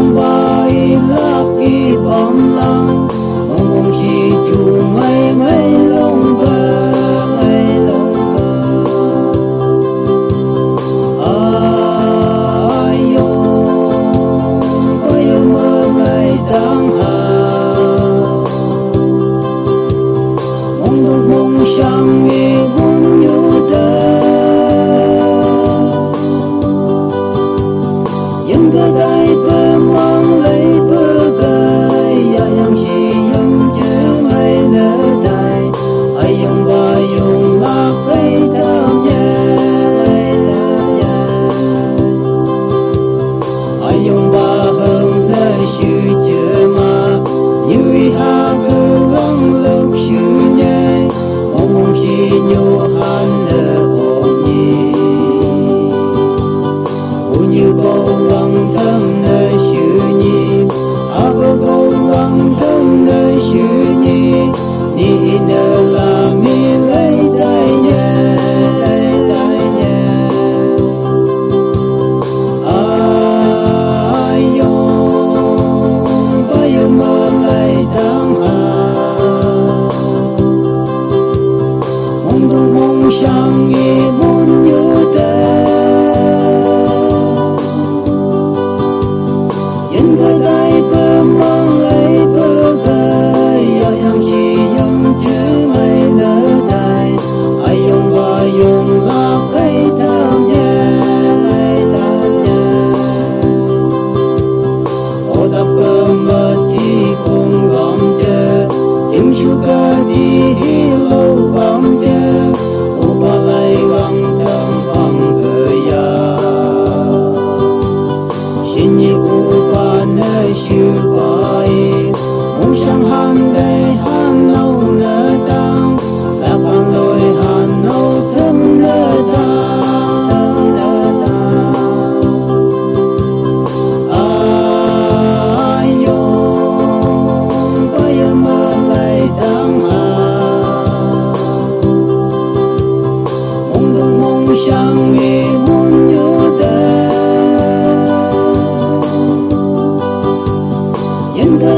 用吧一拉一帮浪，梦梦西住爱爱龙吧爱龙吧，哎呦，我有梦来当好，梦的梦想也温柔的。个代不忙来不该，呀样是用着来了代，爱用吧用那给他们，爱用吧横的许着嘛，như ha cứ gắng lực许nhẹ, mong mong chỉ nhiều han nợ ôm nhỉ, như bầu vang thân nơi sự nhị, bầu vang thân nơi sự nhị, ni nơ là mi lấy tay nhẹ, ai yong bao yêu mơ lấy tăng hà, mong đâu mong sang nghi muốn như thế. Người tay bơ mang lấy bơ gầy, ai yang chỉ yang chữ mày nỡ tay, ai yang ba yang là cái tham nhẹ, ô đập bơ mơ thì không gom chờ, chim chu cơ đi lâu gom chờ, ô ba lại gom thơm bằng cười ya, xin nhị ô ba nơi siêu bài, mong sang han đây han nâu nở tăng, lạc han lôi han nâu thơm nở tăng, ai yong bây giờ mơ lại tăng hà, mong đâu mong sang vì muốn như thế. Những cái